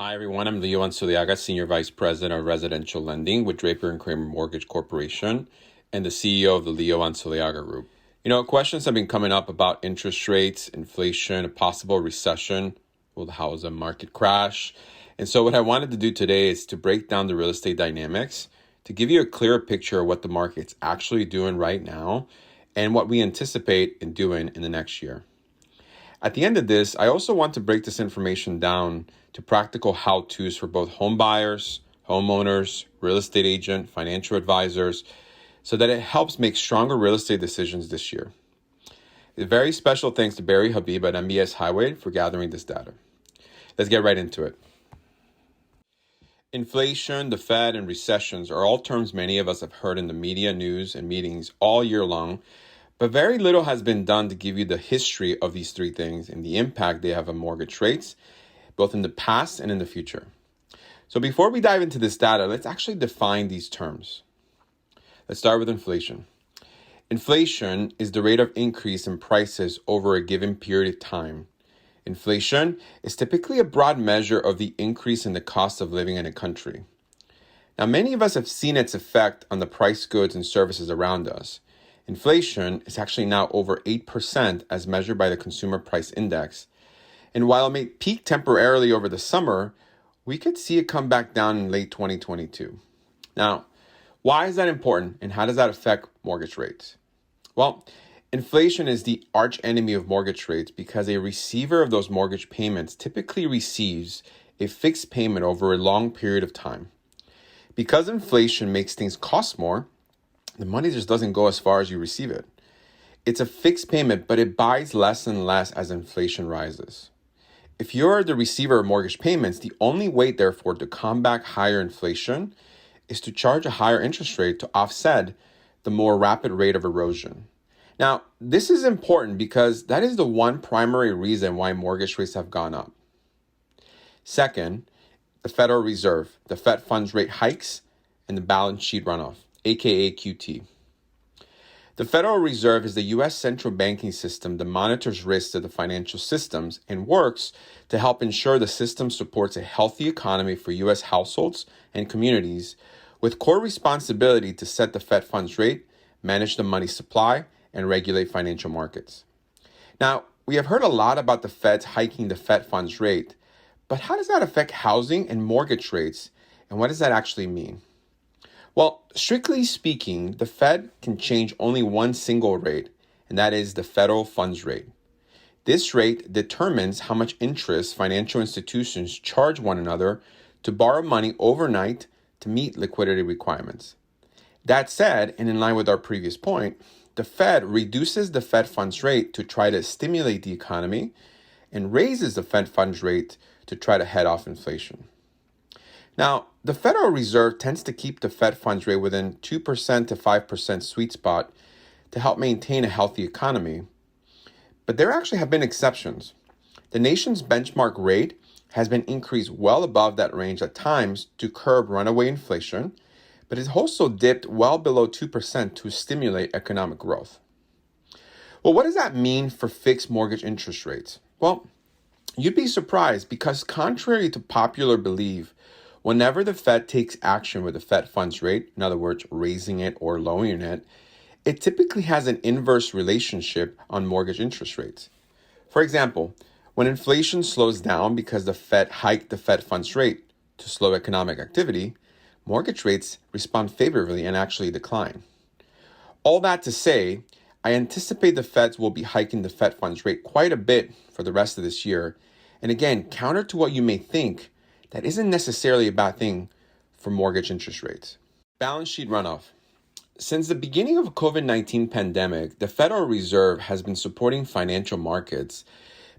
Hi, everyone. I'm Leo Anzoleaga, Senior Vice President of Residential Lending with Draper & Kramer Mortgage Corporation and the CEO of the Leo Anzoleaga Group. Questions have been coming up about interest rates, inflation, a possible recession. Will the housing market crash? And so what I wanted to do today is to break down the real estate dynamics to give you a clearer picture of what the market's actually doing right now and what we anticipate in doing in the next year. At the end of this, I also want to break this information down to practical how-tos for both home buyers, homeowners, real estate agent, financial advisors, so that it helps make stronger real estate decisions this year. A very special thanks to Barry Habib at MBS Highway for gathering this data. Let's get right into it. Inflation, the Fed, and recessions are all terms many of us have heard in the media, news, and meetings all year long, but very little has been done to give you the history of these three things and the impact they have on mortgage rates, both in the past and in the future. So before we dive into this data, let's actually define these terms. Let's start with inflation. Inflation is the rate of increase in prices over a given period of time. Inflation is typically a broad measure of the increase in the cost of living in a country. Now, many of us have seen its effect on the price goods and services around us. Inflation is actually now over 8% as measured by the Consumer Price Index. And while it may peak temporarily over the summer, we could see it come back down in late 2022. Now, why is that important and how does that affect mortgage rates? Well, inflation is the arch enemy of mortgage rates because a receiver of those mortgage payments typically receives a fixed payment over a long period of time. Because inflation makes things cost more, the money just doesn't go as far as you receive it. It's a fixed payment, but it buys less and less as inflation rises. If you're the receiver of mortgage payments, the only way, therefore, to combat higher inflation is to charge a higher interest rate to offset the more rapid rate of erosion. Now, this is important because that is the one primary reason why mortgage rates have gone up. Second, the Federal Reserve, the Fed funds rate hikes, and the balance sheet runoff, aka QT. The Federal Reserve is the U.S. central banking system that monitors risks to the financial systems and works to help ensure the system supports a healthy economy for U.S. households and communities, with core responsibility to set the Fed funds rate, manage the money supply, and regulate financial markets. Now, we have heard a lot about the Fed's hiking the Fed funds rate, but how does that affect housing and mortgage rates, and what does that actually mean? Well, strictly speaking, the Fed can change only one single rate, and that is the federal funds rate. This rate determines how much interest financial institutions charge one another to borrow money overnight to meet liquidity requirements. That said, and in line with our previous point, the Fed reduces the Fed funds rate to try to stimulate the economy and raises the Fed funds rate to try to head off inflation. Now, the Federal Reserve tends to keep the Fed funds rate within 2% to 5% sweet spot to help maintain a healthy economy. But there actually have been exceptions. The nation's benchmark rate has been increased well above that range at times to curb runaway inflation, but it also dipped well below 2% to stimulate economic growth. Well, what does that mean for fixed mortgage interest rates? Well, you'd be surprised because contrary to popular belief, whenever the Fed takes action with the Fed funds rate, in other words, raising it or lowering it, it typically has an inverse relationship on mortgage interest rates. For example, when inflation slows down because the Fed hiked the Fed funds rate to slow economic activity, mortgage rates respond favorably and actually decline. All that to say, I anticipate the Feds will be hiking the Fed funds rate quite a bit for the rest of this year. And again, counter to what you may think, that isn't necessarily a bad thing for mortgage interest rates. Balance sheet runoff. Since the beginning of the COVID-19 pandemic, the Federal Reserve has been supporting financial markets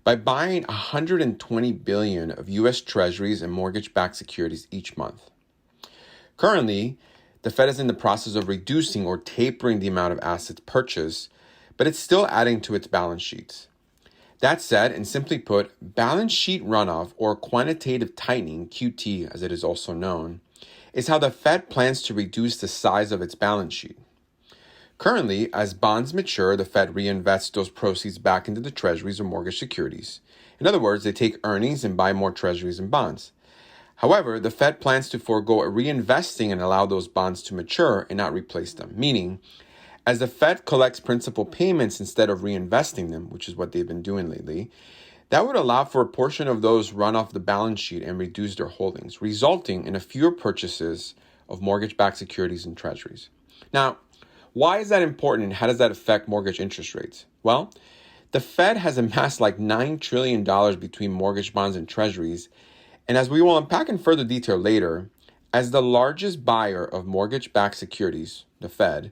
by buying $120 billion of U.S. Treasuries and mortgage-backed securities each month. Currently, the Fed is in the process of reducing or tapering the amount of assets purchased, but it's still adding to its balance sheets. That said, and simply put, balance sheet runoff, or quantitative tightening, QT as it is also known, is how the Fed plans to reduce the size of its balance sheet. Currently, as bonds mature, the Fed reinvests those proceeds back into the treasuries or mortgage securities. In other words, they take earnings and buy more treasuries and bonds. However, the Fed plans to forego reinvesting and allow those bonds to mature and not replace them, meaning as the Fed collects principal payments instead of reinvesting them, which is what they've been doing lately, that would allow for a portion of those run off the balance sheet and reduce their holdings, resulting in a fewer purchases of mortgage-backed securities and treasuries. Now, why is that important and how does that affect mortgage interest rates? Well, the Fed has amassed like $9 trillion between mortgage bonds and treasuries. And as we will unpack in further detail later, as the largest buyer of mortgage-backed securities, the Fed,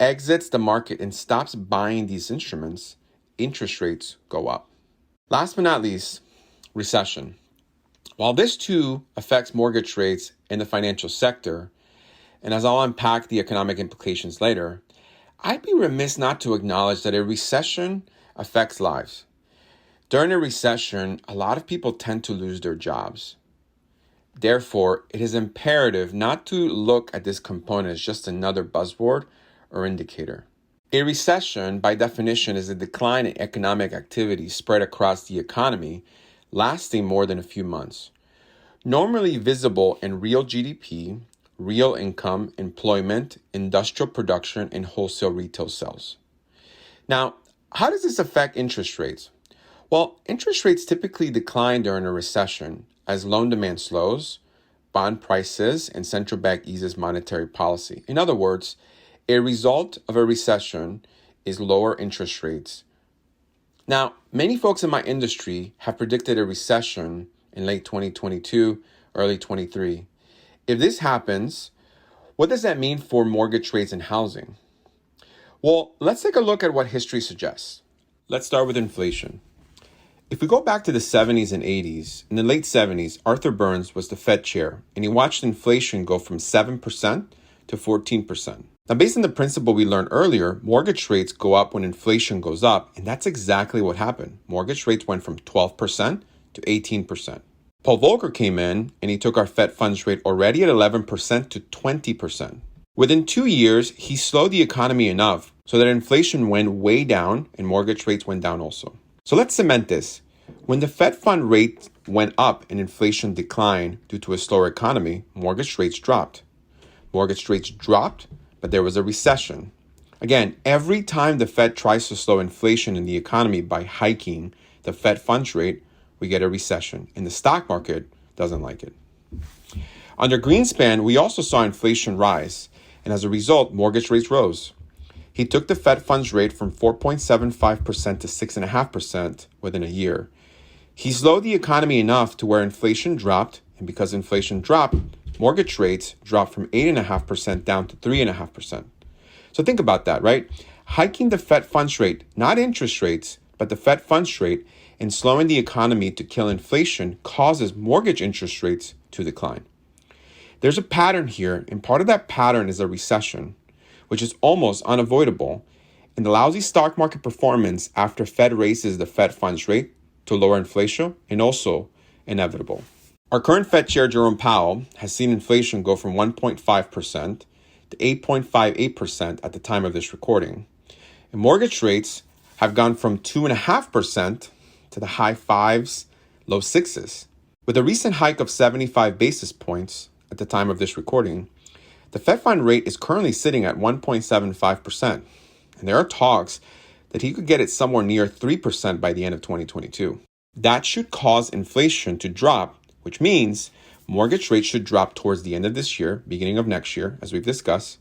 exits the market and stops buying these instruments, interest rates go up. Last but not least, recession. While this too affects mortgage rates in the financial sector, and as I'll unpack the economic implications later, I'd be remiss not to acknowledge that a recession affects lives. During a recession, a lot of people tend to lose their jobs. Therefore, it is imperative not to look at this component as just another buzzword or indicator. A recession, by definition, is a decline in economic activity spread across the economy, lasting more than a few months. Normally visible in real GDP, real income, employment, industrial production, and wholesale retail sales. Now, how does this affect interest rates? Well, interest rates typically decline during a recession as loan demand slows, bond prices, and central bank eases monetary policy. In other words, a result of a recession is lower interest rates. Now, many folks in my industry have predicted a recession in late 2022, early 23. If this happens, what does that mean for mortgage rates and housing? Well, let's take a look at what history suggests. Let's start with inflation. If we go back to the 70s and 80s, in the late 70s, Arthur Burns was the Fed chair, and he watched inflation go from 7% to 14%. Now, based on the principle we learned earlier, mortgage rates go up when inflation goes up, and that's exactly what happened. Mortgage rates went from 12% to 18%. Paul Volcker came in, and he took our Fed funds rate already at 11% to 20%. Within 2 years, he slowed the economy enough so that inflation went way down and mortgage rates went down also. So let's cement this. When the Fed fund rate went up and inflation declined due to a slower economy, mortgage rates dropped. Mortgage rates dropped, but there was a recession. Again, every time the Fed tries to slow inflation in the economy by hiking the Fed funds rate, we get a recession, and the stock market doesn't like it. Under Greenspan, we also saw inflation rise, and as a result, mortgage rates rose. He took the Fed funds rate from 4.75% to 6.5% within a year. He slowed the economy enough to where inflation dropped, and because inflation dropped, mortgage rates dropped from 8.5% down to 3.5%. So think about that, right? Hiking the Fed funds rate, not interest rates, but the Fed funds rate, and slowing the economy to kill inflation causes mortgage interest rates to decline. There's a pattern here, and part of that pattern is a recession, which is almost unavoidable, and the lousy stock market performance after Fed raises the Fed funds rate to lower inflation and also inevitable. Our current Fed Chair, Jerome Powell, has seen inflation go from 1.5% to 8.58% at the time of this recording. And mortgage rates have gone from 2.5% to the high fives, low sixes. With a recent hike of 75 basis points at the time of this recording, the Fed fund rate is currently sitting at 1.75%, and there are talks that he could get it somewhere near 3% by the end of 2022. That should cause inflation to drop, which means mortgage rates should drop towards the end of this year, beginning of next year, as we've discussed.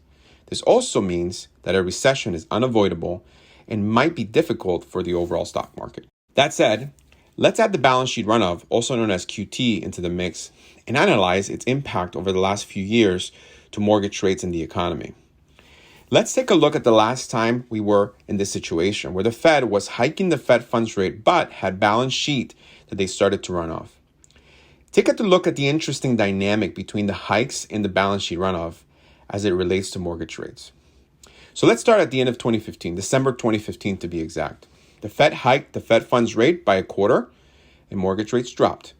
This also means that a recession is unavoidable and might be difficult for the overall stock market. That said, let's add the balance sheet runoff, also known as QT, into the mix and analyze its impact over the last few years to mortgage rates in the economy. Let's take a look at the last time we were in this situation where the Fed was hiking the Fed funds rate but had balance sheet that they started to run off. Take a look at the interesting dynamic between the hikes and the balance sheet runoff as it relates to mortgage rates. So let's start at the end of 2015, December 2015 to be exact. The Fed hiked the Fed funds rate by a quarter and mortgage rates dropped.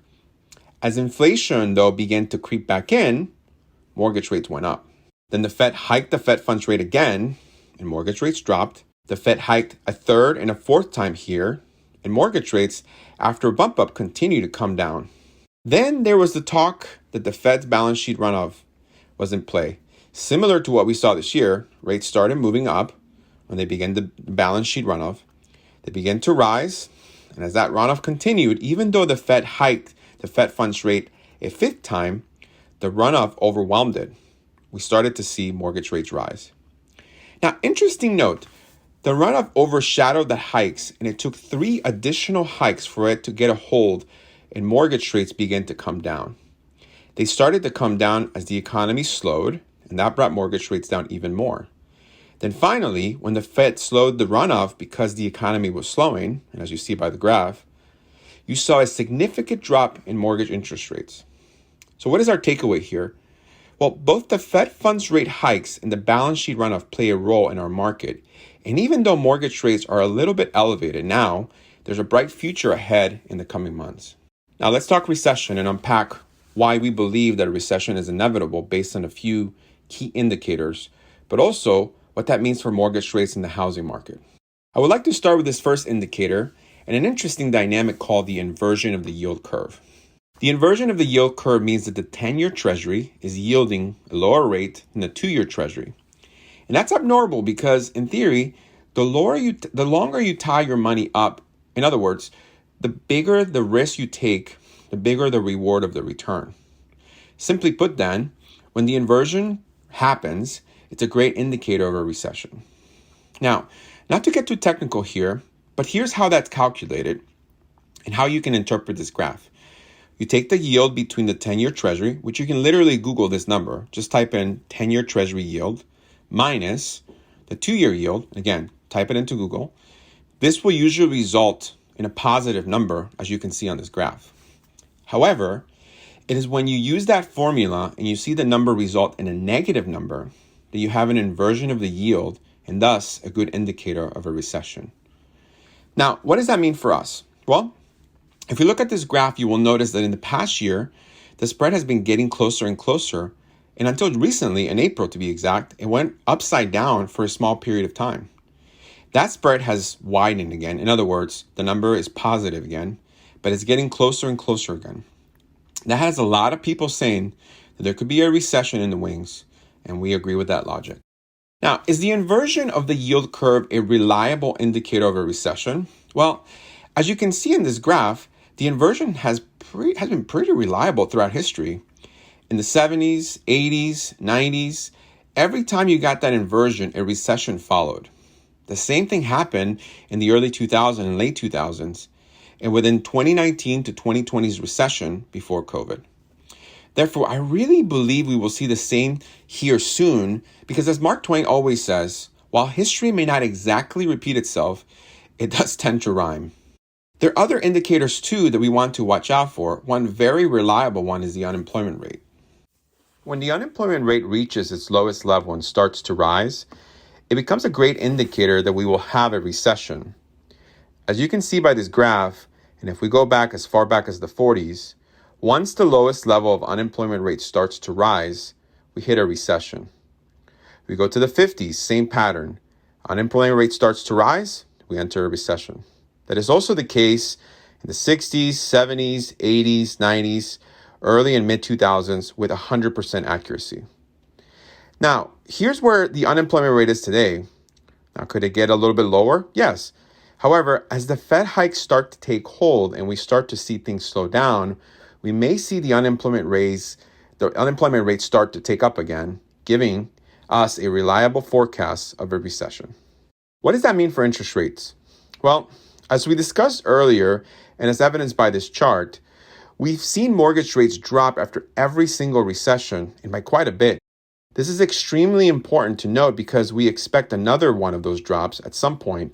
As inflation, though, began to creep back in, mortgage rates went up. Then the Fed hiked the Fed funds rate again, and mortgage rates dropped. The Fed hiked a third and a fourth time here, and mortgage rates, after a bump up, continued to come down. Then there was the talk that the Fed's balance sheet runoff was in play. Similar to what we saw this year, rates started moving up when they began the balance sheet runoff. They began to rise, and as that runoff continued, even though the Fed hiked the Fed funds rate a fifth time, the runoff overwhelmed it. We started to see mortgage rates rise. Now, interesting note, the runoff overshadowed the hikes, and it took 3 additional hikes for it to get a hold and mortgage rates began to come down. They started to come down as the economy slowed, and that brought mortgage rates down even more. Then finally, when the Fed slowed the runoff because the economy was slowing, and as you see by the graph, you saw a significant drop in mortgage interest rates. So what is our takeaway here? Well, both the Fed funds rate hikes and the balance sheet runoff play a role in our market. And even though mortgage rates are a little bit elevated now, there's a bright future ahead in the coming months. Now let's talk recession and unpack why we believe that a recession is inevitable based on a few key indicators, but also what that means for mortgage rates in the housing market. I would like to start with this first indicator and an interesting dynamic called the inversion of the yield curve. The inversion of the yield curve means that the 10-year Treasury is yielding a lower rate than the 2-year Treasury. And that's abnormal because, in theory, the longer you tie your money up, in other words, the bigger the risk you take, the bigger the reward of the return. Simply put then, when the inversion happens, it's a great indicator of a recession. Now, not to get too technical here, but here's how that's calculated and how you can interpret this graph. You take the yield between the 10-year Treasury, which you can literally Google this number. Just type in 10-year Treasury yield minus the 2-year yield. Again, type it into Google. This will usually result in a positive number, as you can see on this graph. However, it is when you use that formula and you see the number result in a negative number that you have an inversion of the yield and thus a good indicator of a recession. Now, what does that mean for us? Well, if you look at this graph, you will notice that in the past year, the spread has been getting closer and closer, and until recently, in April to be exact, it went upside down for a small period of time. That spread has widened again. In other words, the number is positive again, but it's getting closer and closer again. That has a lot of people saying that there could be a recession in the wings, and we agree with that logic. Now, is the inversion of the yield curve a reliable indicator of a recession? Well, as you can see in this graph, the inversion has been pretty reliable throughout history. In the 70s, 80s, 90s, every time you got that inversion, a recession followed. The same thing happened in the early 2000s and late 2000s, and within 2019 to 2020's recession before COVID. Therefore, I really believe we will see the same here soon because, as Mark Twain always says, while history may not exactly repeat itself, it does tend to rhyme. There are other indicators too that we want to watch out for. One very reliable one is the unemployment rate. When the unemployment rate reaches its lowest level and starts to rise, it becomes a great indicator that we will have a recession. As you can see by this graph, and if we go back as far back as the 40s, once the lowest level of unemployment rate starts to rise, we hit a recession. We go to the 50s, same pattern. Unemployment rate starts to rise, we enter a recession. That is also the case in the 60s, 70s, 80s, 90s, early and mid 2000s with 100% accuracy. Now, here's where the unemployment rate is today. Now, could it get a little bit lower? Yes. However, as the Fed hikes start to take hold and we start to see things slow down, we may see the unemployment rate start to take up again, giving us a reliable forecast of a recession. What does that mean for interest rates? Well, as we discussed earlier, and as evidenced by this chart, we've seen mortgage rates drop after every single recession and by quite a bit. This is extremely important to note because we expect another one of those drops at some point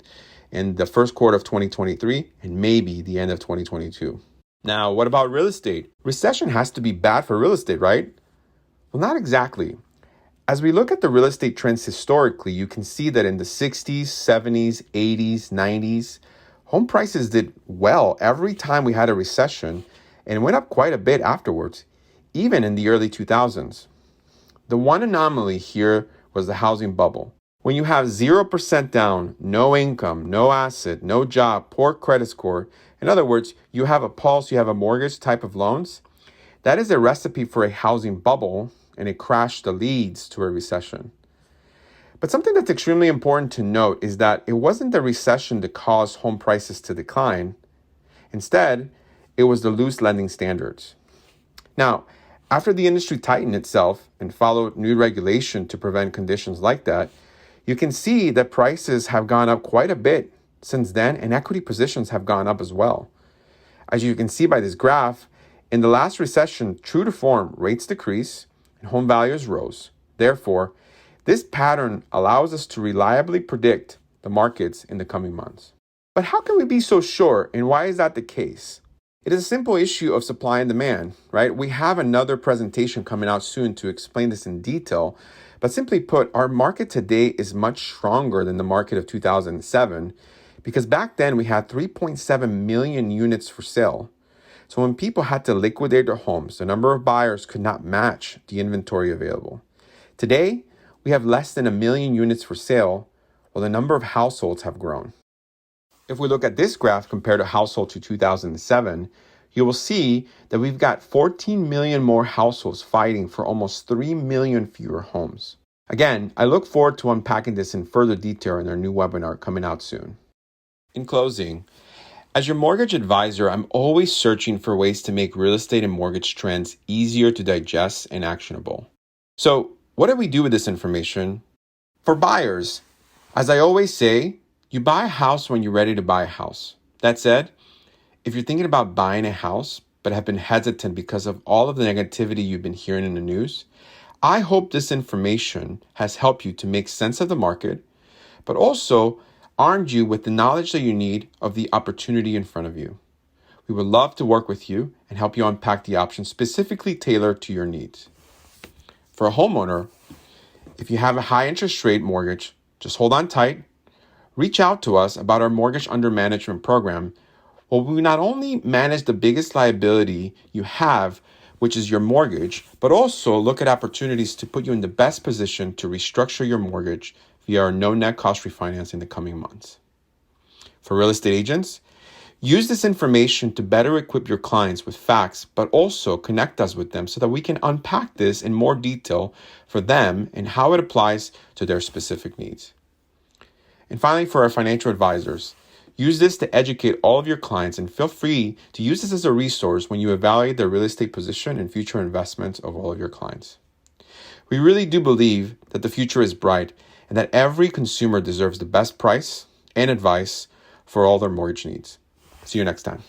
in the first quarter of 2023 and maybe the end of 2022. Now, what about real estate? Recession has to be bad for real estate, right? Well, not exactly. As we look at the real estate trends historically, you can see that in the 60s, 70s, 80s, 90s, home prices did well every time we had a recession and went up quite a bit afterwards, even in the early 2000s. The one anomaly here was the housing bubble. When you have 0% down, no income, no asset, no job, poor credit score, in other words, you have a pulse, you have a mortgage type of loans, That is a recipe for a housing bubble and a crash that leads to a recession. But something that's extremely important to note is that it wasn't the recession that caused home prices to decline. Instead, it was the loose lending standards. Now, after the industry tightened itself and followed new regulation to prevent conditions like that, you can see that prices have gone up quite a bit since then, and equity positions have gone up as well. As you can see by this graph, in the last recession, true to form, rates decreased and home values rose. Therefore, this pattern allows us to reliably predict the markets in the coming months. But how can we be so sure, and why is that the case? It is a simple issue of supply and demand, right? We have another presentation coming out soon to explain this in detail. But simply put, our market today is much stronger than the market of 2007 because back then we had 3.7 million units for sale. So when people had to liquidate their homes, the number of buyers could not match the inventory available. Today, we have less than 1 million units for sale, while the number of households have grown. If we look at this graph compared to household to 2007, you will see that we've got 14 million more households fighting for almost 3 million fewer homes. Again, I look forward to unpacking this in further detail in our new webinar coming out soon. In closing, as your mortgage advisor, I'm always searching for ways to make real estate and mortgage trends easier to digest and actionable. So, what do we do with this information? For buyers, as I always say, you buy a house when you're ready to buy a house. That said, if you're thinking about buying a house but have been hesitant because of all of the negativity you've been hearing in the news, I hope this information has helped you to make sense of the market, but also armed you with the knowledge that you need of the opportunity in front of you. We would love to work with you and help you unpack the options specifically tailored to your needs. For a homeowner, if you have a high interest rate mortgage, just hold on tight. Reach out to us about our mortgage under management program, where we not only manage the biggest liability you have, which is your mortgage, but also look at opportunities to put you in the best position to restructure your mortgage via our no net cost refinance in the coming months. For real estate agents, use this information to better equip your clients with facts, but also connect us with them so that we can unpack this in more detail for them and how it applies to their specific needs. And finally, for our financial advisors, use this to educate all of your clients and feel free to use this as a resource when you evaluate the real estate position and future investments of all of your clients. We really do believe that the future is bright and that every consumer deserves the best price and advice for all their mortgage needs. See you next time.